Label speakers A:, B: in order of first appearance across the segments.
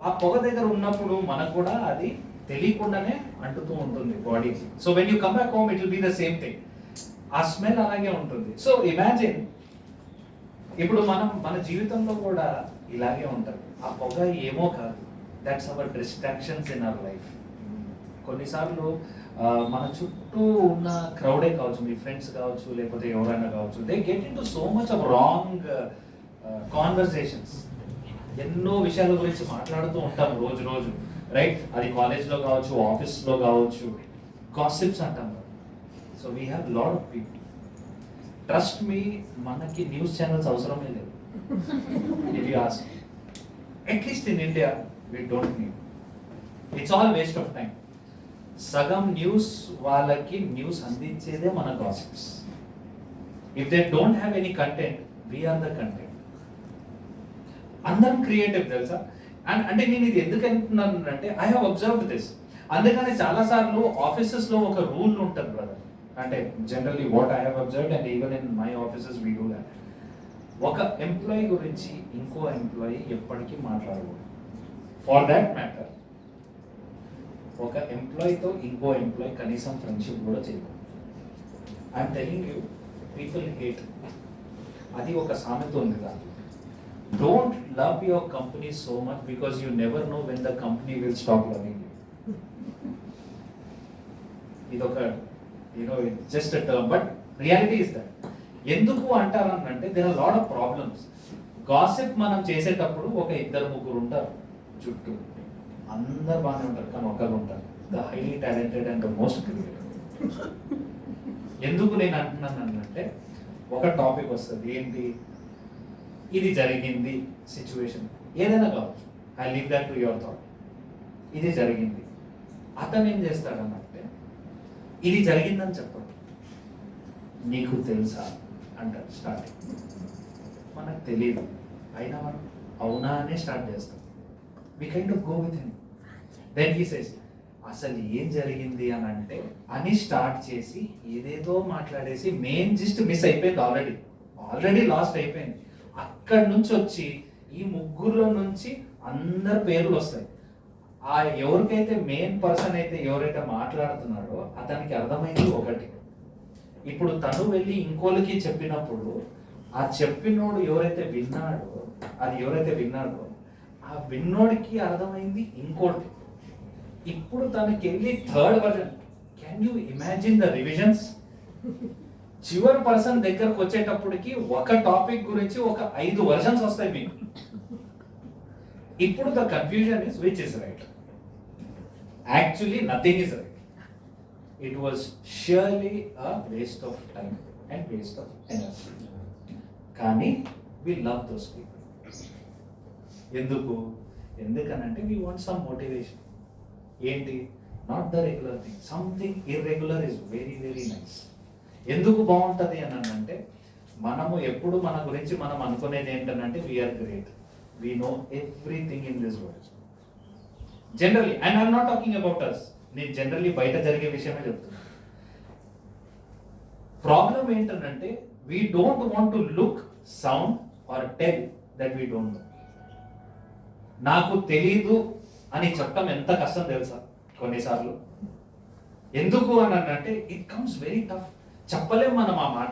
A: ఆ పొగ దగ్గర ఉన్నప్పుడు మనకు కూడా అది తెలియకుండానే అంటుతూ ఉంటుంది బాడీకి. So when you come back home it will be the same thing. ఆ స్మెల్ అలాగే ఉంటుంది. సో ఇమాజిన్, ఇప్పుడు మన జీవితంలో కూడా ఇలాగే ఉంటుంది. ఆ పొగ ఏమో కాదు, that's our distractions in our life. కొన్నిసార్లు మన చుట్టూ ఉన్న క్రౌడే కావచ్చు, మీ ఫ్రెండ్స్ కావచ్చు, లేకపోతే ఎవరైనా కావచ్చు, they get in to so much of wrong conversations. ఎన్నో విషయాల గురించి మాట్లాడుతూ ఉంటాం రోజు రోజు, రైట్? అది కాలేజ్లో కావచ్చు, ఆఫీస్లో కావచ్చు, గాసిప్స్ అంటాం. So we have lot of people. Trust me, మనకి న్యూస్ ఛానల్స్ అవసరమే లేదు. If you ask, at least in India we don't need. It's all waste of time. సగం న్యూస్ వాళ్ళకి న్యూస్ అందించేదే మన gossips. If they don't have any content, we are the content. అందరం creative, తెలుసా? And అంటే నేను ఇది ఎందుకు అంటున్నాను అంటే, ఐ హావ్ అబ్జర్వ్డ్ దిస్. అందుకని చాలాసార్లు ఆఫీసెస్లో ఒక రూల్ ఉంటుంది బ్రదర్. అంటే generally what I have observed and even in my offices we do that. ఒక ఎంప్లాయీ గురించి ఇంకో ఎంప్లాయీ ఎప్పటికీ మాట్లాడకూడదు. ఫార్ దాట్ మ్యాటర్, ఒక ఎంప్లాయీతో ఇంకో ఎంప్లాయీ కనీసం ఫ్రెండ్షిప్ కూడా చేయకూడదు. I'm telling you, people hate. అది ఒక సామెత ఉంది దాంట్లో. Don't love your company so much because you never know when the company will stop loving you. ఇదొక it's just a term, but reality is that. ఎందుకు అంటారనంటే there are a lot of problems. Gossip మనం చేసేటప్పుడు ఒక ఇద్దరు ముగ్గురు ఉంటారు చుట్టూ, అందరు బాగానే ఉంటారు, కానీ ఒకరు ఉంటారు, the highly talented and the most creative. ఎందుకు నేను అంటున్నానంటే, ఒక టాపిక్ వస్తుంది, ఏంటి, ఇది జరిగింది సిచ్యువేషన్, ఏదైనా కావచ్చు, I leave that to your thought. ఇది జరిగింది, అతను ఏం చేస్తాడనంటే, ఇది జరిగిందని చెప్పడు, నీకు తెలుసా అంటాడు స్టార్టింగ్. మనకు తెలియదు, అయినా మనం అవునా అనే స్టార్ట్ చేస్తాం. We kind of go with him. Then he says, అసలు ఏం జరిగింది అని అంటే అని స్టార్ట్ చేసి ఏదేదో మాట్లాడేసి మెయిన్ జిస్ట్ మిస్ అయిపోయింది, ఆల్రెడీ లాస్ట్ అయిపోయింది. అక్కడి నుంచి వచ్చి ఈ ముగ్గురులో నుంచి అందరి పేర్లు వస్తాయి. ఆ ఎవరికైతే మెయిన్ పర్సన్ అయితే ఎవరైతే మాట్లాడుతున్నాడో అతనికి అర్థమైంది ఒకటి. ఇప్పుడు తను వెళ్ళి ఇంకోళ్ళకి చెప్పినప్పుడు ఆ చెప్పినోడు ఎవరైతే విన్నాడో ఆ విన్నోడికి అర్థమైంది ఇంకోటి. ఇప్పుడు తనకి వెళ్ళి third version. Can you imagine the revisions? చివరి పర్సన్ దగ్గరకు వచ్చేటప్పటికి ఒక టాపిక్ గురించి ఒక 5 వర్షన్స్ వస్తాయి మీకు. ఇప్పుడు the confusion is which is right. Actually nothing is right. It was surely a waste of time and waste of energy. కానీ వి లవ్ దోస్ పీపుల్. ఎందుకనంటే వి వాంట్ సమ్ మోటివేషన్. ఏంటి? Not the regular thing, something irregular is very very nice. ఎందుకు బాగుంటుంది అని అంటే, మనము ఎప్పుడు మన గురించి మనం అనుకునేది ఏంటంటే, we are great, we know everything in this world generally. And I'm not talking about us, నేను జనరల్లీ బయట జరిగే విషయమే చెప్తున్నాను. ప్రాబ్లం ఏంటంటే, we don't want to look, sound or tell that we don't know. నాకు తెలీదు అని చెప్పడం ఎంత కష్టం తెలుసా కొన్నిసార్లు. ఎందుకు అని అంటే, ఇట్ కమ్స్ వెరీ టఫ్. చెప్పలేం మనం ఆ మాట,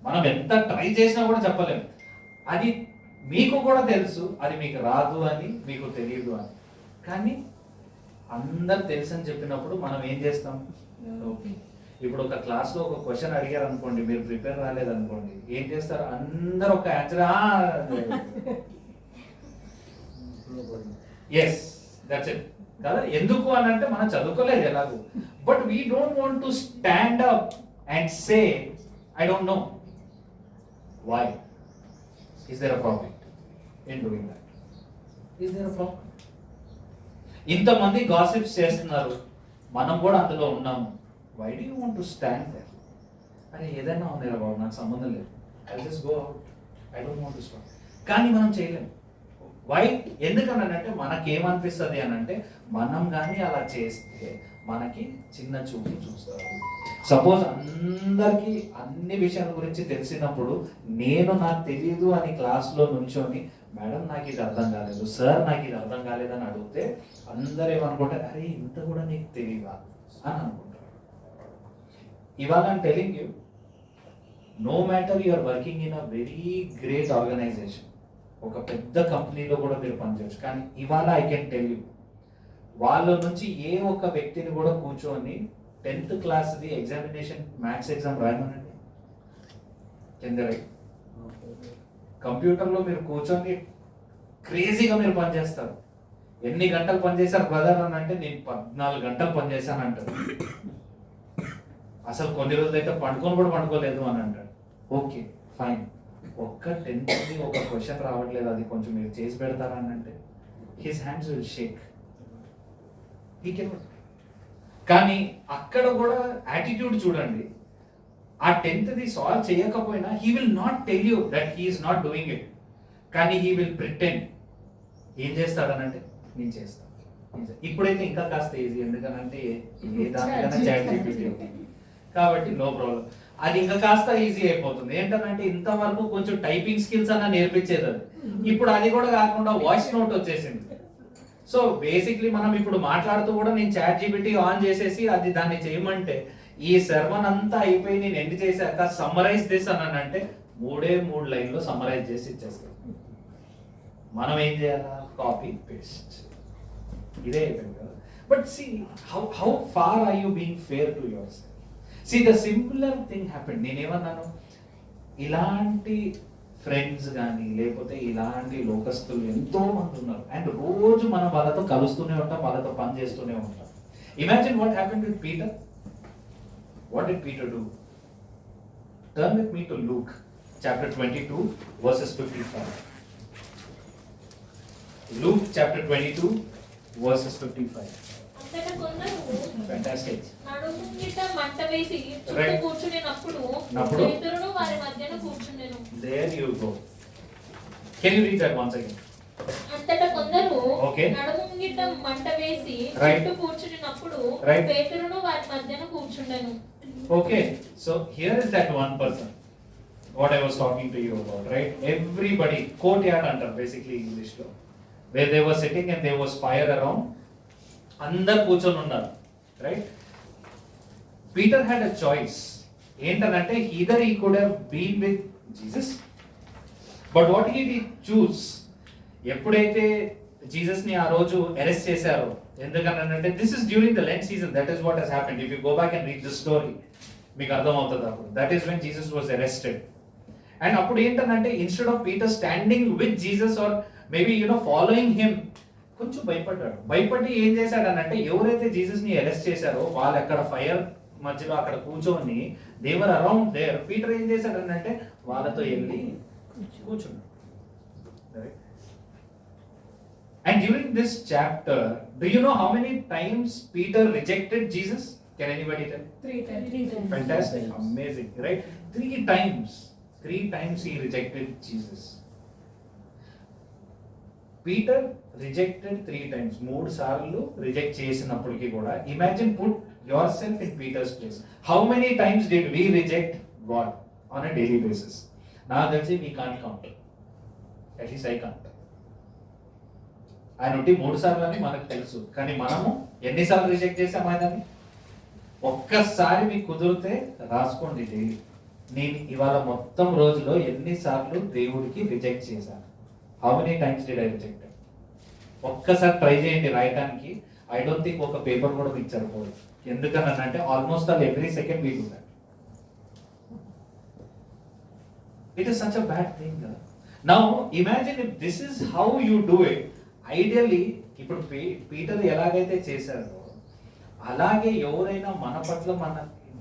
A: మనం ఎంత ట్రై చేసినా కూడా చెప్పలేం. అది మీకు కూడా తెలుసు, అది మీకు రాదు అని, మీకు తెలియదు అని. కానీ అందరు తెలుసు అని చెప్పినప్పుడు మనం ఏం చేస్తాం? ఇప్పుడు ఒక క్లాస్లో ఒక క్వశ్చన్ అడిగారు అనుకోండి, మీరు ప్రిపేర్ రాలేదనుకోండి, ఏం చేస్తారు? అందరు ఒక ఆన్సర్, ఎస్ దట్స్ ఇట్ కదా. ఎందుకు అని అంటే, మనం చదువుకోలేదు ఎలాగో. But we don't want to stand up and say, I don't know. Why? Is there a profit in doing that? Is there a profit? ఇంతమంది గాసిప్స్ చేస్తున్నారు, మనం కూడా అందులో ఉన్నాము. Why do you want to stand there? అరే ఏదైనా ఉన్నారా బాబు, నాకు సంబంధం లేదు, I'll just go out. I don't want to stop. కానీ మనం చేయలేము. వై? ఎందుకనంటే మనకేమనిపిస్తుంది అని అంటే, మనం కానీ అలా చేస్తే మనకి చిన్న చూపు చూస్తారు. సపోజ్ అందరికీ అన్ని విషయాల గురించి తెలిసినప్పుడు, నాకు తెలియదు అని క్లాస్లో నుంచొని మేడం నాకు ఇది అర్థం కాలేదు, సార్ నాకు ఇది అర్థం కాలేదని అడిగితే అందరూ ఏమనుకుంటారు, అరే ఇంత కూడా నీకు తెలియదా అని అనుకుంటారు. ఇవాళ I'm telling you, no matter you are working in a very great organisation, ఒక పెద్ద కంపెనీలో కూడా మీరు పనిచేయచ్చు, కానీ ఇవాళ ఐ కెన్ టెల్ యూ, వాళ్ళ నుంచి ఏ ఒక్క వ్యక్తిని కూడా కూర్చొని 10th క్లాస్ది ఎగ్జామినేషన్ మ్యాథ్స్ ఎగ్జామ్ రాయమనండి, కింద రైట్. కంప్యూటర్లో మీరు కూర్చొని క్రేజీగా మీరు పనిచేస్తారు. ఎన్ని గంటలు పనిచేశారు బ్రదర్ అని అంటే నేను 14 గంటలు పనిచేశాను అంటారు. అసలు కొన్ని రోజులు అయితే పండుకొని కూడా పండుకోలేదు అని అంటాడు. ఓకే ఫైన్, ఒక్క 10th ఒక క్వశ్చన్ రావట్లేదు, అది కొంచెం మీరు చేసి పెడతారా అని అంటే హిస్ హ్యాండ్స్ విల్ షేక్. కానీ అక్కడ కూడా యాటిట్యూడ్ చూడండి, ఆ 10th సాల్వ్ చేయకపోయినా he will not tell you that he is not doing it, కానీ హీ విల్ ప్రిటెండ్. ఏం చేస్తాడనంటే నేను చేస్తాను. ఇప్పుడైతే ఇంకా కాస్త ఈజీ, ఎందుకనంటే ఏ దానికైనా చాట్ జీపీటీ కాబట్టి నో ప్రాబ్లం, అది ఇంకా కాస్త ఈజీ అయిపోతుంది. ఏంటంటే ఇంతవరకు కొంచెం టైపింగ్ స్కిల్స్ అన్న నేర్పించేది, అది ఇప్పుడు అది కూడా కాకుండా వాయిస్ నోట్ వచ్చేసింది. సో బేసిక్లీ మనం ఇప్పుడు మాట్లాడుతూ కూడా నేను చాట్ జీపీటీ ఆన్ చేసేసి అది దాన్ని చేయమంటే ఈ సర్వన్ అంతా అయిపోయి నేను ఎండ్ చేశాక సమ్మరైజ్ దిస్ అని అంటే 3 లైన్లో సమ్మరైజ్ చేసి ఇచ్చేస్తాం. మనం ఏం చేయాలా, కాపీ పేస్ట్, ఇదే అయిపోయింది కదా. But see how far are you being fair to yourself. See the simpler thing happened. నేనేమన్నాను, ఇలాంటి ఫ్రెండ్స్ కానీ లేకపోతే ఇలాంటి లోకస్తులు ఎంతో మంది ఉన్నారు, అండ్ రోజు మనం వాళ్ళతో కలుస్తూనే ఉంటాం, వాళ్ళతో పని చేస్తూనే ఉంటాం. Imagine what happened with Peter. What did Peter do? Turn with me to Luke chapter 22 verses 55. Luke chapter 22 verses 55. Fantastic. There you go. Can you read that once again?
B: అంతటా కొందరు
A: Okay.
B: నడుముంగిట మంట వేసి
A: Right.
B: చుట్టూ కూర్చునినప్పుడు
A: Right.
B: పేతురును వారి మధ్యన కూర్చుండెను.
A: Okay, so here is that one person what I was talking to you about, right? Everybody, courtyard under basically English lo, where they were sitting and there was fire around, అందరు కూర్చొని ఉన్నారు, right? Peter had a choice. ఏంటంటే either he could have been with Jesus, but what did he choose? ఎప్పుడైతే Jesus ని ఆ రోజు arrest చేశారో, ఎందుకంటే this is during the Lent season, that is what has happened. If you go back and read the story మీకు అర్థమవుతుంది. అప్పుడు that is when Jesus was arrested. And అప్పుడు ఏంటంటే instead of Peter standing with Jesus or maybe following him, కొంచెం భయపడ్డాడు. భయపడి ఏం చేశాడనంటే ఎవరైతే జీసస్ ని అరెస్ట్ చేశారో వాళ్ళు అక్కడ ఫైర్ మధ్యలో అక్కడ కూర్చొని దేవర్ అరౌండ్ దేర్. పీటర్ ఏం చేశాడనంటే వాళ్ళతో వెళ్ళి కూర్చున్నాడు. And during this chapter, do you know how many times Peter rejected Jesus? Can anybody tell?
B: 3 times.
A: Fantastic, amazing, right? 3 times. 3 times he rejected Jesus. Peter rejected 3 times. 3 సార్లు reject చేసినప్పటికీ కూడా imagine, put yourself in Peter's place. How many times did we reject God on a daily basis? నాకు తెలిసి we can't count. At least I can't. ఆయన ఉంటే 3 సార్లు అని మనకు తెలుసు, కానీ మనము ఎన్నిసార్లు రిజెక్ట్ చేసాం ఆయనని? ఒక్కసారి మీకు కుదిరితే రాసుకోండి డైలీ, నేను ఇవాళ మొత్తం రోజులో ఎన్నిసార్లు దేవుడికి రిజెక్ట్ చేశాను. How many times did I reject? ఒక్కసారి ట్రై చేయండి రాయడానికి. ఐ డోంట్ థింక్ ఒక పేపర్ కూడా మీకు సరిపోదు. ఎందుకనంటే almost all every second we do that. It is such a bad thing. Now imagine if this is how you do it. Ideally ఇప్పుడు Peter ఎలాగైతే చేశారో అలాగే ఎవరైనా మన పట్ల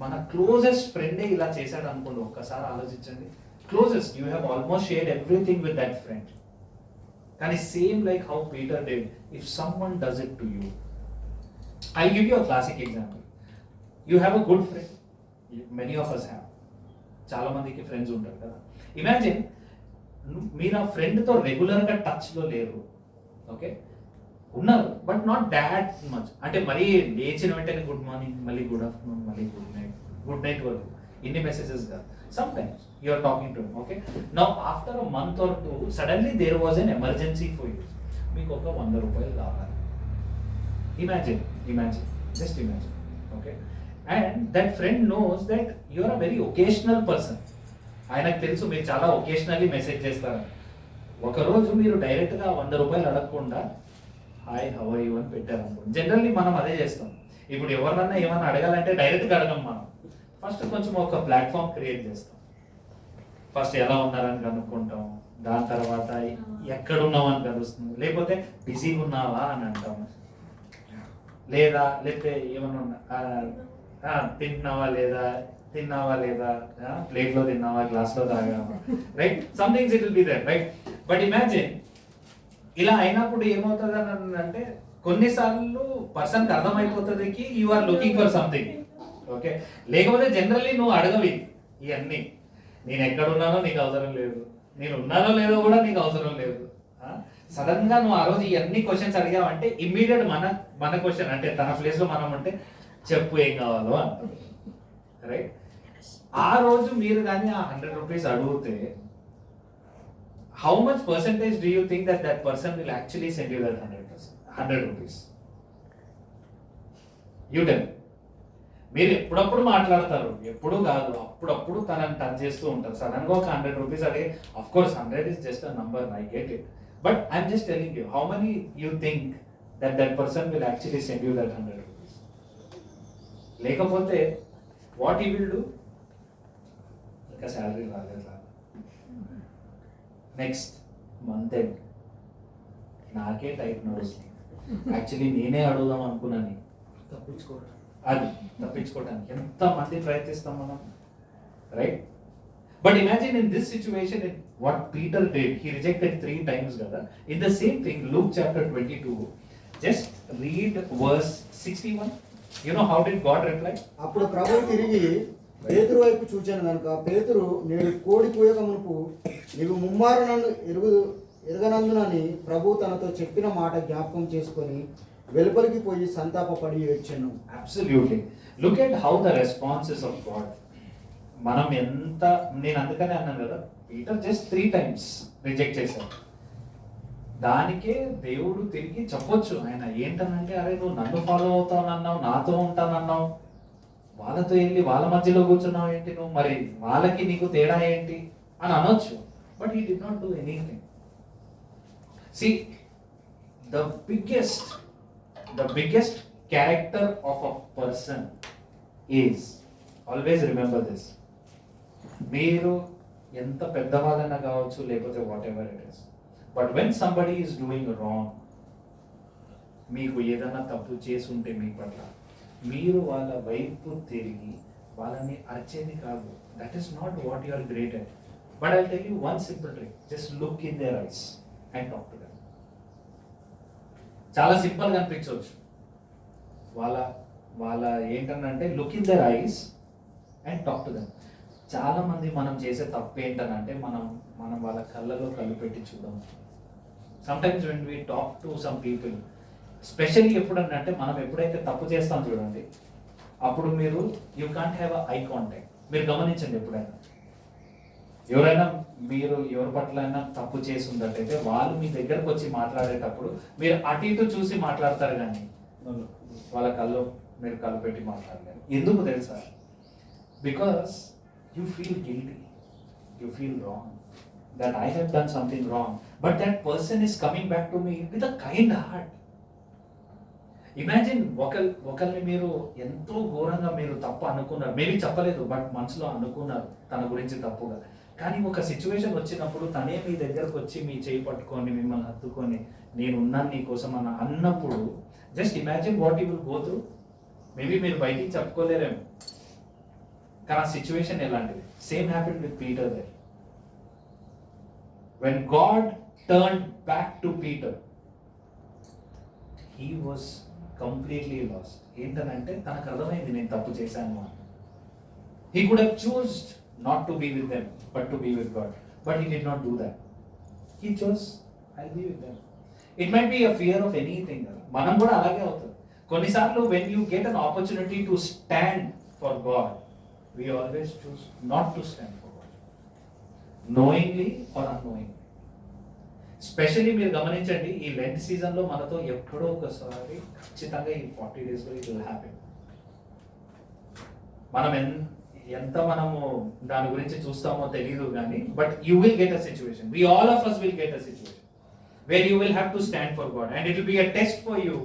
A: మన క్లోజెస్ట్ ఫ్రెండే ఇలా చేశాడు అనుకోండి, ఒక్కసారి ఆలోచించండి. Closest, you have almost shared everything with that friend. కానీ same like how Peter did, if someone does it to you. I give you a classic example. You have a good friend, many of us have. చాలా మందికి friends ఉంటారు కదా. Imagine మీరు ఆ ఫ్రెండ్తో రెగ్యులర్గా టచ్లో లేరు, ఓకే, ఉన్నారు బట్ నాట్ దాట్ మచ్. అంటే మరీ లేచిన వెంటనే గుడ్ మార్నింగ్, మళ్ళీ గుడ్ ఆఫ్టర్నూన్, మళ్ళీ గుడ్ నైట్ వరకు ఇన్ని మెసేజెస్ కాదు. Sometimes you're talking to okay. Now after a month or two suddenly there was an emergency for you. మీకు ఒక 100 రూపాయలు కావాలి. Imagine just imagine okay. And that friend knows that you're a very occasional person. ఆయనకు తెలుసు మీరు చాలా occasionally message చేస్తారని. ఒకరోజు మీరు డైరెక్ట్గా 100 రూపాయలు అడగకుండా హాయ్ హౌ ఆర్ యు అని పెట్టారనుకోండి. జనరల్లీ మనం అదే చేస్తాం. ఇప్పుడు ఎవరినన్నా ఏమన్నా అడగాలంటే డైరెక్ట్గా అడగం మనం. ఫస్ట్ కొంచెం ఒక ప్లాట్ఫామ్ క్రియేట్ చేస్తాం. ఫస్ట్ ఎలా ఉన్నారని కనుక్కుంటాం, దాని తర్వాత ఎక్కడున్నావు అని కలుస్తుంది, లేకపోతే బిజీగా ఉన్నావా అని అంటాం, లేకపోతే ఏమన్నా తిన్నావా లేదా ప్లేట్లో తిన్నావా గ్లాస్లో తాగావా, right? Somethings it will be there, right? But imagine ఇలా అయినప్పుడు ఏమవుతుంది అని అంటే కొన్నిసార్లు పర్సన్కి అర్థమైపోతుంది కి you are looking for something okay. లేకపోతే జనరల్లీ నువ్వు అడగవి ఇవన్నీ. నేను ఎక్కడున్నానో నీకు అవసరం లేదు, నేను ఉన్నానో లేదో కూడా నీకు అవసరం లేదు. సడన్ గా నువ్వు ఆ రోజు ఇవన్నీ క్వశ్చన్స్ అడిగావంటే ఇమ్మీడియట్ మన క్వశ్చన్ అంటే తన ప్లేస్ లో మనం ఉంటే చెప్పు ఏం కావాలో అంటాం, రైట్? ఆ రోజు మీరు కానీ ఆ 100 రూపీస్ అడిగితే how much percentage do you think that person will actually send you that 100 rupees? You tell. మీరు ఎప్పుడప్పుడు మాట్లాడతారు, ఎప్పుడు కాదు, అప్పుడప్పుడు తనని టచ్ చేస్తూ ఉంటారు. సడన్ గా ఒక 100 రూపీస్ అడిగి, of course 100 is just a number, I get it, but I'm just telling you how many you think that person will actually send you that 100 rupees. లేకపోతే what he will do, ఇంకా salary రాలేదు, next month end నాకే type నడుస్తుంది. Actually నేనే అడుగుదాం అనుకున్నాను, తప్పించుకోవడానికి ఎంతమంది ప్రయత్నిస్తాం మనం, right? But imagine in this situation what Peter did, he rejected 3 times కదా. In the same thing Luke chapter 22 just read verse 61. You know how did God reply?
C: అప్పుడు ప్రభువు తిరిగి పేతురు వైపు చూచాను కనుక, పేతురు నేడు కోడి కూయక మునుపు నీవు ముమ్మారు నన్ను ఎరగనందునని ప్రభు తనతో చెప్పిన మాట జ్ఞాపకం చేసుకొని వెలుపలికి పోయి సంతాపపడి ఏడ్చెను.
A: Absolutely. Look at how the responses of God. మనం నేను అందుకనే అన్నాను కదా, పీటర్ జస్ట్ 3 times రిజెక్ట్ చేశాడు. దానికే దేవుడు తిరిగి చెప్పొచ్చు ఆయన ఏంటనంటే, అరే నువ్వు నన్ను ఫాలో అవుతానన్నావు, నాతో ఉంటానన్నావు, వాళ్ళతో వెళ్ళి వాళ్ళ మధ్యలో కూర్చున్నావు ఏంటి నువ్వు, మరి వాళ్ళకి నీకు తేడా ఏంటి అని అనొచ్చు. But he did not do anything. See the biggest character of a person is, always remember this, మీరు ఎంత పెద్దవాళ్ళైనా కావచ్చు లేకపోతే what ever it is, but when somebody is doing wrong, మీకు ఏదైనా తప్పు చేసి ఉంటే మీ పట్ల, మీరు వాళ్ళ వైపు తిరిగి వాళ్ళని అరిచేది కాదు. That is not what you are great at. But I tell you one simple trick, just look in their eyes and talk to them. చాలా సింపుల్గా అనిపించవచ్చు. వాళ్ళ ఏంటనంటే look in their eyes and talk to them. చాలా మంది మనం చేసే తప్పు ఏంటనంటే మనం వాళ్ళ కళ్ళలో కళ్ళు పెట్టి చూడము. Sometimes when we talk to some people, specially ఎప్పుడంటే మనం ఎప్పుడైతే తప్పు చేస్తాం చూడండి, అప్పుడు మీరు you can't have eye contact. మీరు గమనించండి, ఎవరైనా మీరు ఎవరి పట్ల అయినా తప్పు చేసి ఉన్నట్టయితే వాళ్ళు మీ దగ్గరకు వచ్చి మాట్లాడేటప్పుడు మీరు అటు ఇటు చూసి మాట్లాడతారు, కానీ వాళ్ళ కళ్ళు మీరు కళ్ళు పెట్టి మాట్లాడలేరు. ఎందుకు తెలుసా? Because you feel guilty, you feel wrong, that I have done something wrong, but that person is coming back to me with a kind heart. Imagine ఒకరిని మీరు ఎంతో ఘోరంగా మీరు తప్పు అనుకున్నారు, మేబీ చెప్పలేదు బట్ మనసులో అనుకున్నారు తన గురించి తప్పుగా, కానీ ఒక సిచ్యువేషన్ వచ్చినప్పుడు తనే మీ దగ్గరకు వచ్చి మీ చేయి పట్టుకొని మిమ్మల్ని హత్తుకొని నేను ఉన్నాను నీ కోసం అన్నప్పుడు just imagine what you will go through. Maybe మీరు బయటికి చెప్పుకోలేరేమో, కానీ ఆ సిచ్యువేషన్ ఎలాంటిది. Same happened with Peter there. When God turned back to Peter, he was completely lost. ఏంటనంటే తనకు అర్థమైంది నేను తప్పు చేశాను అని. He could have chosen not to be with them, but to be with God. But he did not do that. He chose, I'll be with them. It might be a fear of anything. మనం కూడా అలాగే అవుతుంది. కొన్నిసార్లు when you get an opportunity to stand for God, we always choose not to stand for God, knowingly or unknowingly. Specially మీరు గమనించండి, ఈ Lent సీజన్లో మనతో ఎప్పుడో ఒకసారి ఖచ్చితంగా ఈ 40 daysలో ఇట్ విల్ హ్యాపెన్. మనం ఎంత మనము దాని గురించి చూస్తామో తెలియదు కానీ, but you will get a situation, we all of us will get a situation where you will have to stand for God and it will be a test for you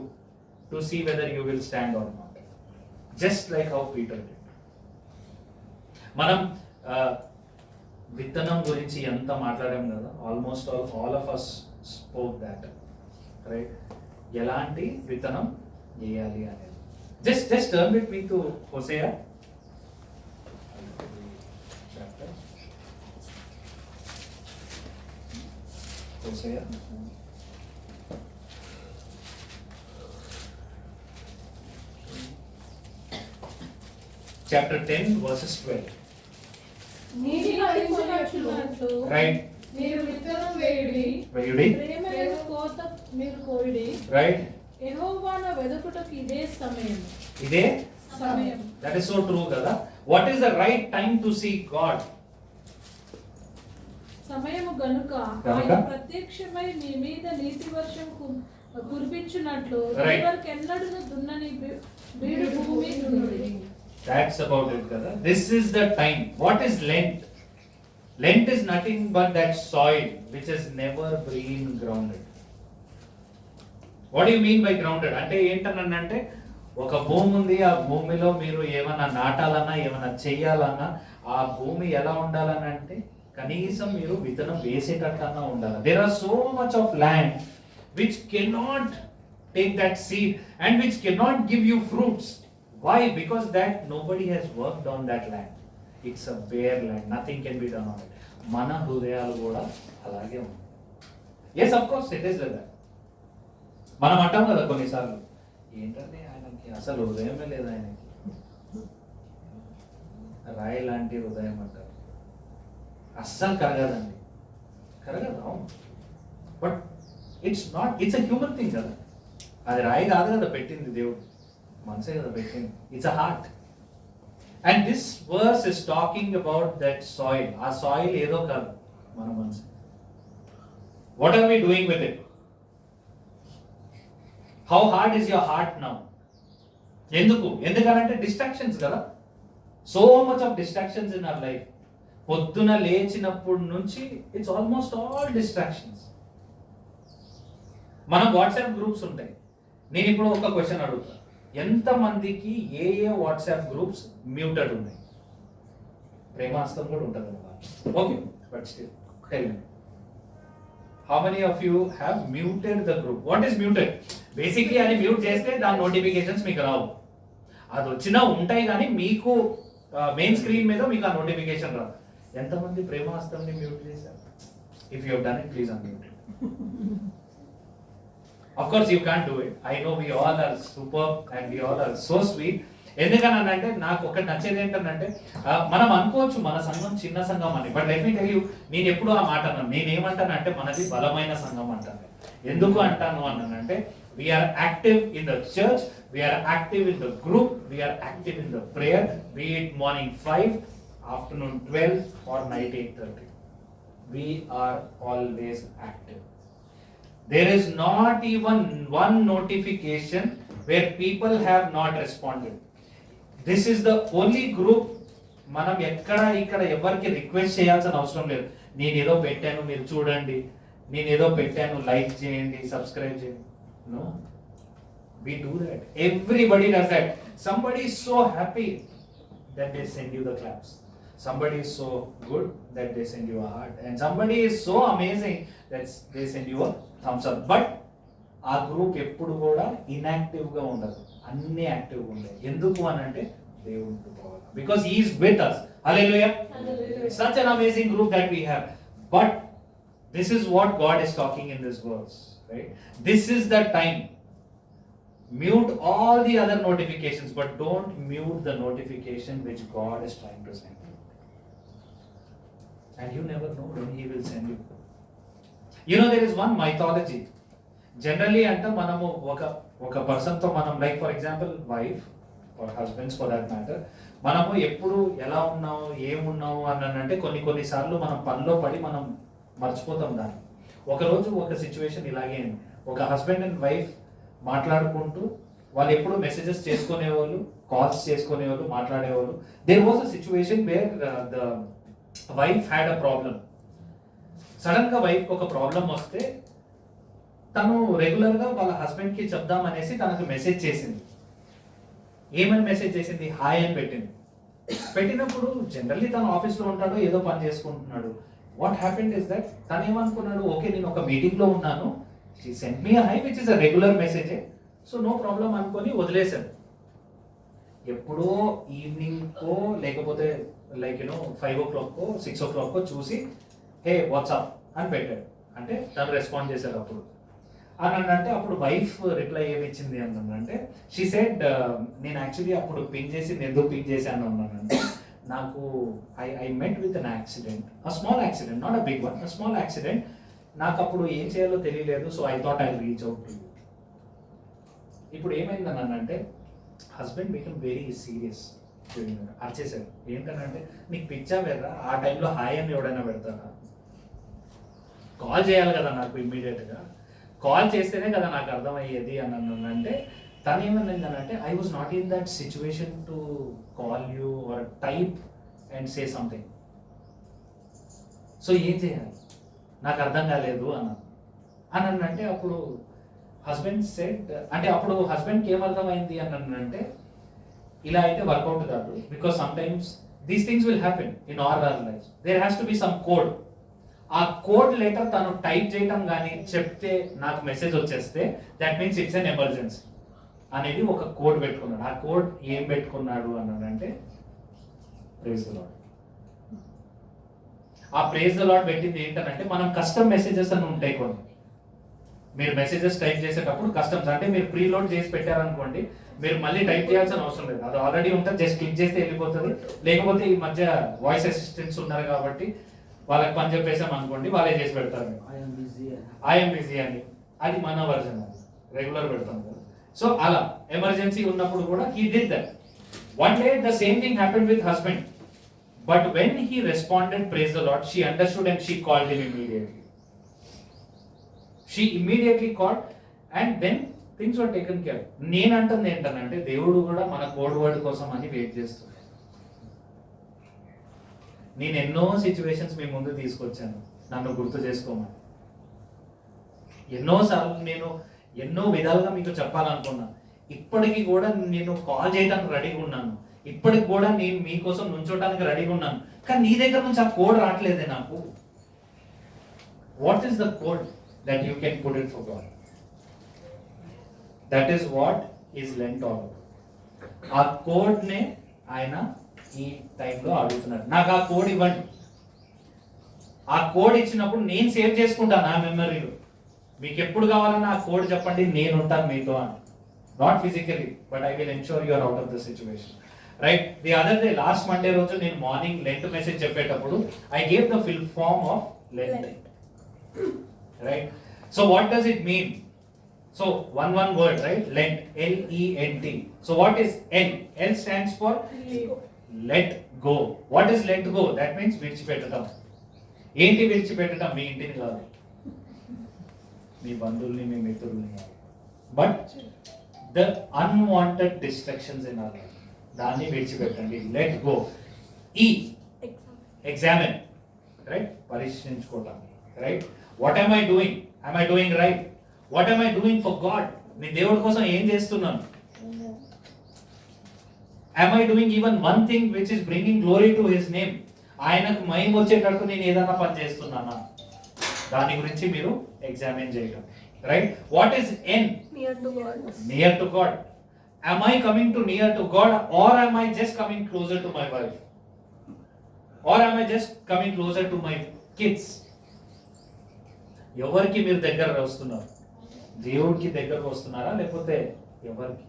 A: to see whether you will stand or not, just like how Peter did. మనం విత్తనం గురించి ఎంత మాట్లాడాం కదా, almost all of us spoke that, right? ఎలాంటి విత్తనం వేయాలి అనేది. Just turn with me to Hosea chapter. Hosea chapter 10 verses 12.
D: నీటి ఫలించినట్లు
A: రైట్,
D: మీరు విత్తనం వేయుడి,
A: వేయుడి,
D: ప్రేమను కోత మీరు కోయుడి.
A: రైట్.
D: యెహోవాను వెదుకుటకు ఇదే సమయం.
A: ఇదే
D: సమయం.
A: దట్ ఇస్ సో ట్రూ కదా. What is the right time to see God?
D: సమయము గనుక ఆయన ప్రత్యక్షమై మీ మీద నీతి వర్షం కురిపించున్నట్లు
A: Right.
D: ఎవరికెన్నడూ దున్నని బీడు భూమి దున్నుడి.
A: That's about it కదా. This is the time. What is Lent? Lent is nothing but that soil which has never been grounded. What do you mean by grounded? అంటే ఏంటనంటే ఒక భూమి ఉంది, ఆ భూమిలో మీరు ఏమైనా నాటాలన్నా ఏమైనా చెయ్యాలన్నా ఆ భూమి ఎలా ఉండాలని అంటే కనీసం మీరు విత్తనం వేసేటట్లన్నా ఉండాలి. There are so much of land which cannot take that seed and which cannot give you fruits. Why? Because that nobody has worked on that land. It's a bare land. Nothing can be done on it. మన హృదయాలు కూడా అలాగే ఉన్నాయి. Yes, of course, it is like that. మనం అంటాం కదా కొన్నిసార్లు, ఏంటంటే ఆయనకి అసలు హృదయమే లేదు, ఆయనకి రాయి లాంటి హృదయం అంటారు. అస్సలు కరగదండి, కరగదు. అవును, but it's a human thing కదా. అది రాయి కాదు కదా పెట్టింది, దేవుడు మనసే కదా పెట్టింది. It's a heart. And this verse is talking about that soil. ఆ సాయిల్ ఏదో కాదు, మన మనసు. What are we doing with it? How hard is your heart now? ఎందుకనంటే డిస్ట్రాక్షన్స్ కదా. So much of distractions in our life. పొద్దున లేచినప్పటి నుంచి ఇట్స్ ఆల్మోస్ట్ ఆల్ డిస్ట్రాక్షన్స్. మన వాట్సాప్ గ్రూప్స్ ఉంటాయి. నేను ఇప్పుడు ఒక క్వశ్చన్ అడుగుతాను, ఎంతమందికి ఏ వాట్సాప్ గ్రూప్స్ మ్యూటెడ్ ఉన్నాయి? ప్రేమాస్తం కూడా ఉంటుంది కదా. Okay, but still tell me, how many of you have muted the group? What is muted? Basically అది మ్యూట్ చేస్తే దాని నోటిఫికేషన్స్ మీకు రావు. అది వచ్చినా ఉంటాయి కానీ మీకు మెయిన్ స్క్రీన్ మీద మీకు ఆ నోటిఫికేషన్ రాదు. ఎంతమంది ప్రేమాస్తంని మ్యూట్ చేశారు? If you have done it, please unmute it. Of course you can't do it. I know we all are superb and we all are so sweet. ఎందుకనంటే నాకు ఒకటి నచ్చేది ఏంటంటే, మనం అనుకోవచ్చు మన సంఘం చిన్న సంఘం అని, but let me tell you, నేను ఎప్పుడు ఆ మాట అన్నాను. నేనేమంటానంటే మనది బలమైన సంఘం అంటాను. ఎందుకు అంటాను అన్నానంటే, we are active in the church, we are active in the group, we are active in the prayer, be it morning 5, afternoon 12 or night 8:30. We are always active. There is not even one notification where people have not responded. This is the only group మనం ఇక్కడ ఎవరికి request చేయాల్సిన అవసరం లేదు. నేను ఏదో పెట్టాను మీరు చూడండి, నేను ఏదో పెట్టాను లైక్ చేయండి, సబ్స్క్రైబ్ చేయండి. No, we do that. Everybody does that. Somebody is so happy that they send you the claps. Somebody is so good that they send you a heart, and somebody is so amazing that they send you a thumbs up. But ఆ group ఎప్పుడు కూడా inactive గా ఉండదు, అన్ని active గా ఉంటాయి. ఎందుకు అని అంటే దేవుడు పోవాలి, because he is with us. Hallelujah. Such an amazing group that we have. But this is what God is talking in this verse, right? This is the time. Mute all the other notifications, but don't mute the notification which God is trying to send you. And you never know when he will send you. You know, there is one mythology. Generally, anta manamu oka person to manam, like for example, wife or husbands for that matter, మనము ఎప్పుడు ఎలా ఉన్నాము ఏమున్నాము అంటే కొన్ని సార్లు మనం పనిలో పడి మనం మర్చిపోతాం దాన్ని. ఒకరోజు ఒక సిచ్యువేషన్ ఇలాగే అయింది. ఒక హస్బెండ్ అండ్ వైఫ్ మాట్లాడుకుంటూ వాళ్ళు ఎప్పుడు మెసేజెస్ చేసుకునేవాళ్ళు, కాల్స్ చేసుకునేవాళ్ళు, మాట్లాడేవాళ్ళు. There was a situation where the wife had a problem. Sudden గా వైఫ్ ఒక ప్రాబ్లం వస్తే తను రెగ్యులర్ గా వాళ్ళ హస్బెండ్ కి చెప్దాం అనేసి తనకు మెసేజ్ చేసింది. ఏమని మెసేజ్ చేసింది? హాయ్ అని పెట్టింది. పెట్టినప్పుడు జనరల్లీ తను ఆఫీస్లో ఉంటాడు, ఏదో పని చేసుకుంటున్నాడు. వాట్ హ్యాపెండ్ ఇస్ దట్ తను ఏమనుకున్నాడు, ఓకే నేను ఒక మీటింగ్లో ఉన్నాను, she sent me hi which is a regular message, so no problem అనుకొని వదిలేశాడు. ఎప్పుడో ఈవినింగ్కో లేకపోతే లైక్ 5 o'clock 6 o'clock చూసి హే వాట్సాప్ అని పెట్టాడు. అంటే తను రెస్పాండ్ చేశాడు. అప్పుడు అని అంటే అప్పుడు వైఫ్ రిప్లై ఏమి ఇచ్చింది అంటే షీ సెడ్, నేను యాక్చువల్లీ అప్పుడు పింక్ చేసి నేను ఎందుకు పింక్ చేశాను అన్నానంటే, నాకు I met with an accident, a small accident, not a big one, a small accident. నాకు అప్పుడు ఏం చేయాలో తెలియలేదు, so I thought I reach out to you. ఇప్పుడు ఏమైందని అంటే హస్బెండ్ బికమ్ వెరీ సీరియస్. అరిచేశాడు. ఏంటనంటే నీకు పిచ్చా వేరా, ఆ టైంలో హాయ్ అని ఎవడైనా పెడతారా? కాల్ చేయాలి కదా నాకు ఇమ్మీడియట్గా, కాల్ చేస్తేనే కదా నాకు అర్థమయ్యేది అని అంటే తను ఏమన్నానంటే I was not in that situation to call you or type and say something. So ఏం చేయాలి నాకు అర్థం కాలేదు అని అంటే అప్పుడు హస్బెండ్ సెడ్, అంటే అప్పుడు హస్బెండ్కి ఏమర్థమైంది అని అంటే ఇలా అయితే వర్కౌట్ కాదు, because sometimes these things will happen in our life. There has to be some code. ఆ కోడ్ లెటర్ తను టైప్ చేయటం కానీ చెప్తే నాకు మెసేజ్ వచ్చేస్తే that means it's an emergency అనేది ఒక కోడ్ పెట్టుకున్నాడు. ఆ కోడ్ ఏం పెట్టుకున్నాడు అంటే ప్రైజ్ ద లార్డ్. ఆ ప్రైజ్ ద లార్డ్ పెట్టింది ఏంటంటే మనం కస్టమ్ మెసేజెస్ అని ఉంటాయి కొన్ని. మీరు మెసేజెస్ టైప్ చేసేటప్పుడు కస్టమ్స్ అంటే మీరు ప్రీలోడ్ చేసి పెట్టారనుకోండి, మీరు మళ్ళీ టైప్ చేయాల్సిన అవసరం లేదు, అది ఆల్రెడీ ఉంటుంది, జస్ట్ క్లిక్ చేస్తే వెళ్ళిపోతుంది. లేకపోతే ఈ మధ్య వాయిస్ అసిస్టెంట్స్ ఉన్నారు కాబట్టి వాళ్ళకి పని చెప్పేసాం అనుకోండి, వాళ్ళే చేసి పెడతారు. ఐఎమ్ బిజీ అని అది మన వర్జన్, అది రెగ్యులర్ పెడతాం కదా. సో అలా ఎమర్జెన్సీ ఉన్నప్పుడు కూడా he did that. One day the same thing happened with husband, but when he responded praise the Lord, she understood and she called him immediately. She immediately called and then things were taken care. నేను అంటుంది ఏంటంటే దేవుడు కూడా మన code word కోసం అని wait చేస్తున్నాడు. నేను ఎన్నో సిచ్యువేషన్స్ మీ ముందు తీసుకొచ్చాను నన్ను గుర్తు చేసుకోమని. ఎన్నోసార్లు నేను ఎన్నో విధాలుగా మీకు చెప్పాలనుకున్నాను. ఇప్పటికీ కూడా నేను కాల్ చేయడానికి రెడీగా ఉన్నాను, ఇప్పటికి కూడా నేను మీకోసం నుంచోడానికి రెడీగా ఉన్నాను, కానీ నీ దగ్గర నుంచి ఆ కోడ్ రావట్లేదే నాకు. What is the code that you can put it for God? That is what is Lent all about. ఆ కోడ్ నే ఆయన ఈ టైంలో అడుగుతున్నాడు, నాకు ఆ కోడ్ ఇవ్వండి. ఆ కోడ్ ఇచ్చినప్పుడు నేను సేవ్ చేసుకుంటాను నా మెమరీలో. మీకు ఎప్పుడు కావాలన్నా ఆ కోడ్ చెప్పండి, నేను ఉంటాను మీతో అని. Not physically, but I will ensure you are out of the situation. Right? The other day last Monday రోజు నేను మార్నింగ్ లెంట్ మెసేజ్ చెప్పేటప్పుడు I gave the full form of Lent. Right? So what does it mean? So one word, right? Lent, L-E-N-T. So what is L? L stands for let go. What is let go? That means విడిచిపెట్టడం. ఏంటి విడిచిపెట్టడం? మీ ఇంటిని కాదు, మీ బంధువుల్ని, మీ మిత్రుల్ని కాదు, but the unwanted distractions in our life, దాన్ని విడిచిపెట్టండి. Let go. ఈ ఎగ్జామిన్, రైట్? పరీక్షించుకోవటం, right? What am I doing? Am I doing right? What am I doing for God? నేను దేవుడి కోసం ఏం చేస్తున్నాను? Am I doing even one thing which is bringing glory to His name? ఆయనకు మహిమ వచ్చేటట్టు నేను ఏదైనా పని చేస్తున్నానా? దాని గురించి మీరు ఎగ్జామిన్ చేయటం, right? What is N?
E: Near to God.
A: Near to God. Am I coming to near to God, or am I just coming closer to my wife? Or am I just coming closer to my kids? ఎవరికి మీరు దగ్గర వస్తున్నారు? దేవుడికి దగ్గరకు వస్తున్నారా లేకపోతే ఎవరికి?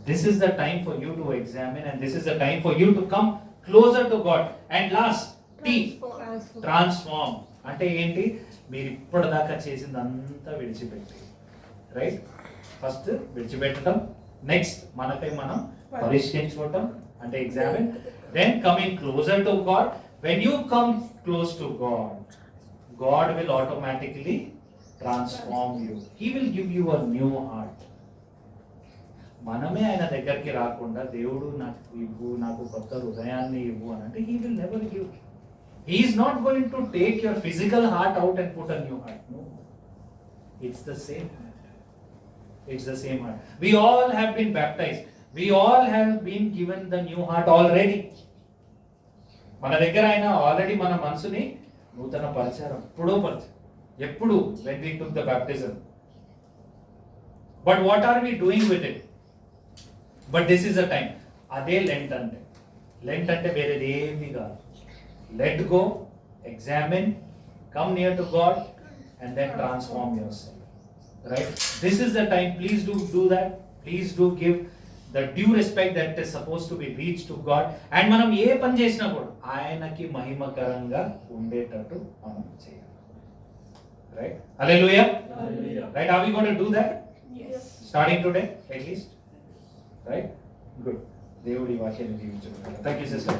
A: This is the time for you to examine and this is the time for you to come closer to God. And last T, transform. అంటే ఏంటి? మీరు ఇప్పటిదాకా చేసిందంతా విడిచిపెట్టి, రైట్? ఫస్ట్ విడిచిపెట్టడం, నెక్స్ట్ మనపై మనం పరిష్కరించుకోవటం అంటే examine, then coming closer to God. When you come close to God, God will automatically transform you. He will give you a new heart. మనమే ఆయన దగ్గరికి రాకుండా దేవుడు నాకు ఇవ్వు, నాకు కొత్త హృదయాన్ని ఇవ్వు అని అంటే he will never give. He is not going to take your physical heart out and put a new heart. No, it's the same. It's the same heart. We all have been baptized. We all have been given the new heart already. మన దగ్గర ఆయన already మన మనసుని నూతన పరిచారం ఎప్పుడు when we took the baptism. But what are we doing with it? But this is the time. అదే Lent అంటే. Lent అంటే వేరేది ఏమీ కాదు. Let go, examine, come near to God and then transform yourself. Right? This is the time. Please do that. Please do give the due respect that is supposed to be reached to God. And మనం ఏ పని చేసినా కూడా ఆయనకి మహిమకరంగా ఉండేటట్టు మనం చేయాలి. Right? Hallelujah.
C: Hallelujah.
A: Right? Are we going to do that?
D: Yes.
A: Starting today at least? Right? Good. దేవుడి వాక్యాన్ని దీవించుకుంటారు. Thank you, sister.